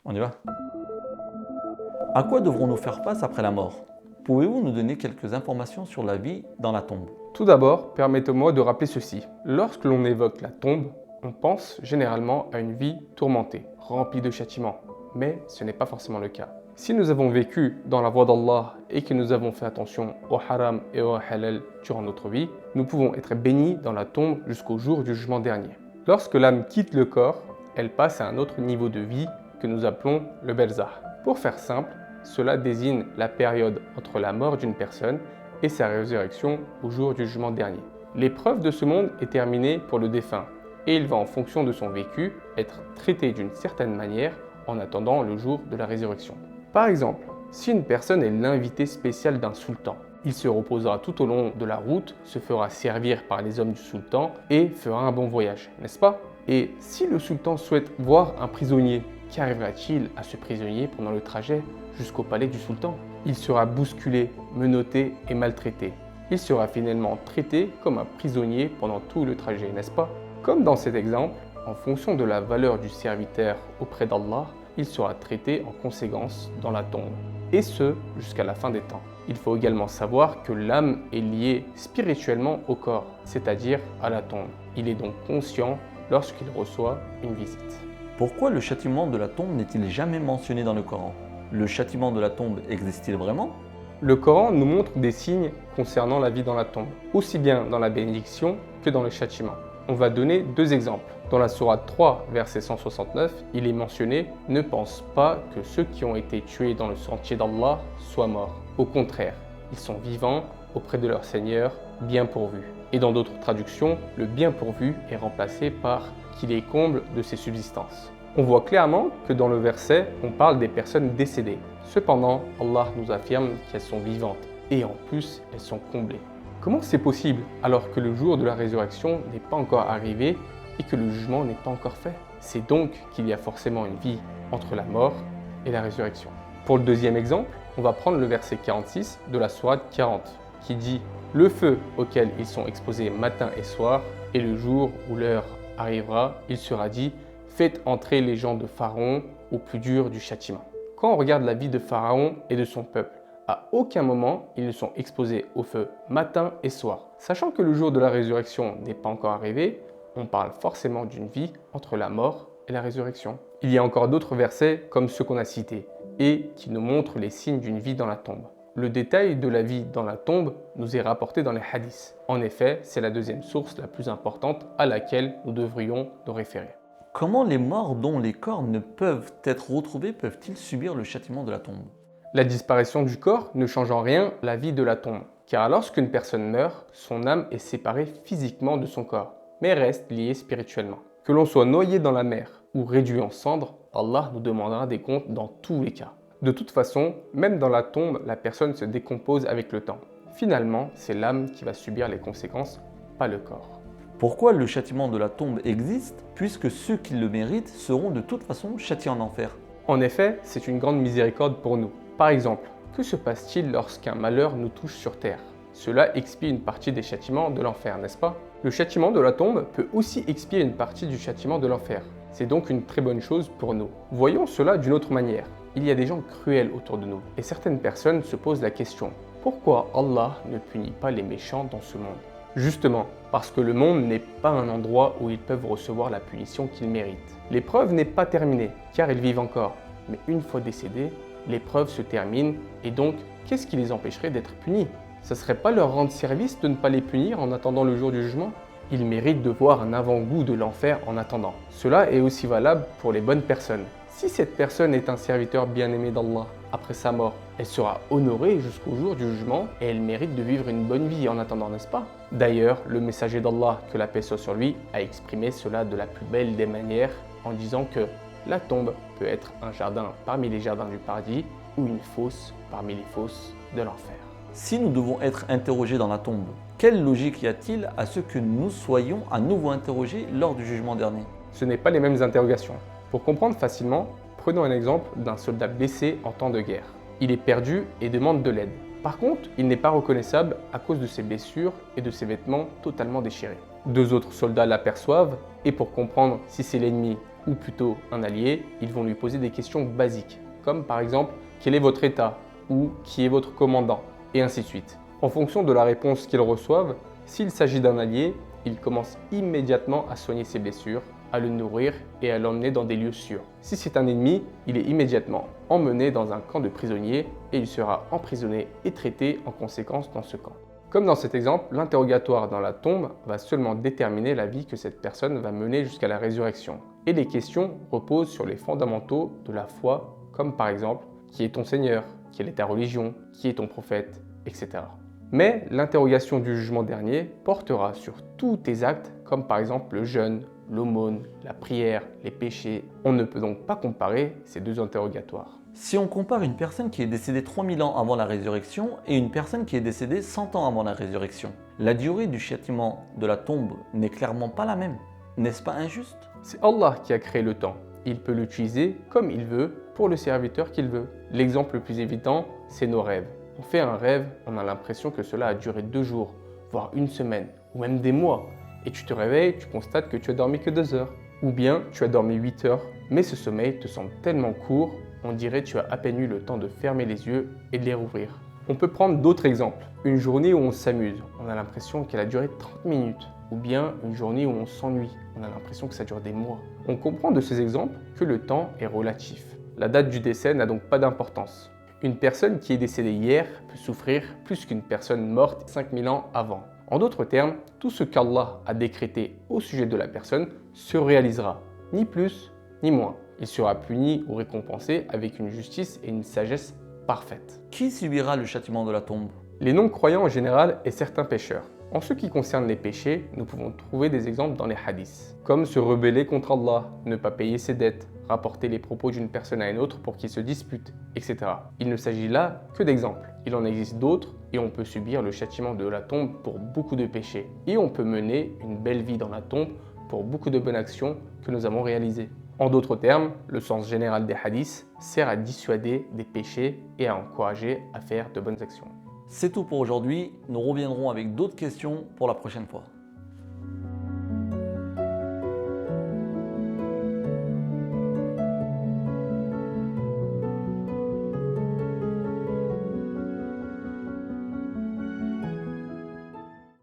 On y va? À quoi devrons-nous faire face après la mort? Pouvez-vous nous donner quelques informations sur la vie dans la tombe? Tout d'abord, permettez-moi de rappeler ceci. Lorsque l'on évoque la tombe, on pense généralement à une vie tourmentée, remplie de châtiments. Mais ce n'est pas forcément le cas. Si nous avons vécu dans la voie d'Allah et que nous avons fait attention au haram et au halal durant notre vie, nous pouvons être bénis dans la tombe jusqu'au jour du jugement dernier. Lorsque l'âme quitte le corps, elle passe à un autre niveau de vie que nous appelons le berzakh. Pour faire simple, cela désigne la période entre la mort d'une personne et sa résurrection au jour du jugement dernier. L'épreuve de ce monde est terminée pour le défunt et il va en fonction de son vécu être traité d'une certaine manière en attendant le jour de la résurrection. Par exemple, si une personne est l'invité spécial d'un sultan, il se reposera tout au long de la route, se fera servir par les hommes du sultan et fera un bon voyage, n'est-ce pas? Et si le sultan souhaite voir un prisonnier, qu'arrivera-t-il à ce prisonnier pendant le trajet jusqu'au palais du sultan? Il sera bousculé, menotté et maltraité. Il sera finalement traité comme un prisonnier pendant tout le trajet, n'est-ce pas? Comme dans cet exemple, en fonction de la valeur du serviteur auprès d'Allah, il sera traité en conséquence dans la tombe, et ce jusqu'à la fin des temps. Il faut également savoir que l'âme est liée spirituellement au corps, c'est-à-dire à la tombe. Il est donc conscient lorsqu'il reçoit une visite. Pourquoi le châtiment de la tombe n'est-il jamais mentionné dans le Coran? Le châtiment de la tombe existe-t-il vraiment? Le Coran nous montre des signes concernant la vie dans la tombe, aussi bien dans la bénédiction que dans le châtiment. On va donner deux exemples. Dans la sourate 3, verset 169, il est mentionné « Ne pense pas que ceux qui ont été tués dans le sentier d'Allah soient morts. Au contraire, ils sont vivants auprès de leur Seigneur, bien pourvus. » Et dans d'autres traductions, le bien pourvu est remplacé par « qui les comble de ses subsistances ». On voit clairement que dans le verset, on parle des personnes décédées. Cependant, Allah nous affirme qu'elles sont vivantes et en plus, elles sont comblées. Comment c'est possible alors que le jour de la résurrection n'est pas encore arrivé et que le jugement n'est pas encore fait? C'est donc qu'il y a forcément une vie entre la mort et la résurrection. Pour le deuxième exemple, on va prendre le verset 46 de la sourate 40 qui dit « Le feu auquel ils sont exposés matin et soir, et le jour où l'heure arrivera, il sera dit « Faites entrer les gens de Pharaon au plus dur du châtiment. » Quand on regarde la vie de Pharaon et de son peuple, à aucun moment ils ne sont exposés au feu matin et soir. Sachant que le jour de la résurrection n'est pas encore arrivé, on parle forcément d'une vie entre la mort et la résurrection. Il y a encore d'autres versets comme ceux qu'on a cités et qui nous montrent les signes d'une vie dans la tombe. Le détail de la vie dans la tombe nous est rapporté dans les hadiths. En effet, c'est la deuxième source la plus importante à laquelle nous devrions nous référer. Comment les morts dont les corps ne peuvent être retrouvés peuvent-ils subir le châtiment de la tombe? La disparition du corps ne change en rien la vie de la tombe, car lorsqu'une personne meurt, son âme est séparée physiquement de son corps, mais reste liée spirituellement. Que l'on soit noyé dans la mer ou réduit en cendres, Allah nous demandera des comptes dans tous les cas. De toute façon, même dans la tombe, la personne se décompose avec le temps. Finalement, c'est l'âme qui va subir les conséquences, pas le corps. Pourquoi le châtiment de la tombe existe, puisque ceux qui le méritent seront de toute façon châtiés en enfer? En effet, c'est une grande miséricorde pour nous. Par exemple, que se passe-t-il lorsqu'un malheur nous touche sur terre? Cela expie une partie des châtiments de l'enfer, n'est-ce pas? Le châtiment de la tombe peut aussi expier une partie du châtiment de l'enfer. C'est donc une très bonne chose pour nous. Voyons cela d'une autre manière. Il y a des gens cruels autour de nous, et certaines personnes se posent la question, pourquoi Allah ne punit pas les méchants dans ce monde? Justement, parce que le monde n'est pas un endroit où ils peuvent recevoir la punition qu'ils méritent. L'épreuve n'est pas terminée, car ils vivent encore. Mais une fois décédés, l'épreuve se termine, et donc, qu'est-ce qui les empêcherait d'être punis? Ça serait pas leur rendre service de ne pas les punir en attendant le jour du jugement? Ils méritent de voir un avant-goût de l'enfer en attendant. Cela est aussi valable pour les bonnes personnes. Si cette personne est un serviteur bien-aimé d'Allah, après sa mort, elle sera honorée jusqu'au jour du jugement et elle mérite de vivre une bonne vie en attendant, n'est-ce pas? D'ailleurs, le messager d'Allah, que la paix soit sur lui, a exprimé cela de la plus belle des manières en disant que la tombe peut être un jardin parmi les jardins du paradis ou une fosse parmi les fosses de l'enfer. Si nous devons être interrogés dans la tombe, quelle logique y a-t-il à ce que nous soyons à nouveau interrogés lors du jugement dernier? Ce n'est pas les mêmes interrogations. Pour comprendre facilement, prenons un exemple d'un soldat blessé en temps de guerre. Il est perdu et demande de l'aide. Par contre, il n'est pas reconnaissable à cause de ses blessures et de ses vêtements totalement déchirés. Deux autres soldats l'aperçoivent et pour comprendre si c'est l'ennemi ou plutôt un allié, ils vont lui poser des questions basiques, comme par exemple « Quel est votre état ?» ou « Qui est votre commandant ?» et ainsi de suite. En fonction de la réponse qu'ils reçoivent, s'il s'agit d'un allié, ils commencent immédiatement à soigner ses blessures, à le nourrir et à l'emmener dans des lieux sûrs. Si c'est un ennemi, il est immédiatement emmené dans un camp de prisonniers et il sera emprisonné et traité en conséquence dans ce camp. Comme dans cet exemple, l'interrogatoire dans la tombe va seulement déterminer la vie que cette personne va mener jusqu'à la résurrection. Et les questions reposent sur les fondamentaux de la foi, comme par exemple « Qui est ton Seigneur ? Quelle est ta religion ? Qui est ton prophète ? Etc. Mais l'interrogation du jugement dernier portera sur tous tes actes, comme par exemple le jeûne, l'aumône, la prière, les péchés. On ne peut donc pas comparer ces deux interrogatoires. Si on compare une personne qui est décédée 3000 ans avant la résurrection et une personne qui est décédée 100 ans avant la résurrection, la durée du châtiment de la tombe n'est clairement pas la même. N'est-ce pas injuste? C'est Allah qui a créé le temps. Il peut l'utiliser comme il veut pour le serviteur qu'il veut. L'exemple le plus évident, c'est nos rêves. On fait un rêve, on a l'impression que cela a duré 2 jours, voire une semaine, ou même des mois. Et tu te réveilles, tu constates que tu as dormi que 2 heures. Ou bien tu as dormi 8 heures, mais ce sommeil te semble tellement court, on dirait que tu as à peine eu le temps de fermer les yeux et de les rouvrir. On peut prendre d'autres exemples. Une journée où on s'amuse, on a l'impression qu'elle a duré 30 minutes. Ou bien une journée où on s'ennuie, on a l'impression que ça dure des mois. On comprend de ces exemples que le temps est relatif. La date du décès n'a donc pas d'importance. Une personne qui est décédée hier peut souffrir plus qu'une personne morte 5000 ans avant. En d'autres termes, tout ce qu'Allah a décrété au sujet de la personne se réalisera, ni plus ni moins. Il sera puni ou récompensé avec une justice et une sagesse parfaite. Qui subira le châtiment de la tombe? Les non-croyants en général et certains pécheurs. En ce qui concerne les péchés, nous pouvons trouver des exemples dans les hadiths, comme se rebeller contre Allah, ne pas payer ses dettes, rapporter les propos d'une personne à une autre pour qu'ils se disputent, etc. Il ne s'agit là que d'exemples. Il en existe d'autres et on peut subir le châtiment de la tombe pour beaucoup de péchés. Et on peut mener une belle vie dans la tombe pour beaucoup de bonnes actions que nous avons réalisées. En d'autres termes, le sens général des hadiths sert à dissuader des péchés et à encourager à faire de bonnes actions. C'est tout pour aujourd'hui, nous reviendrons avec d'autres questions pour la prochaine fois.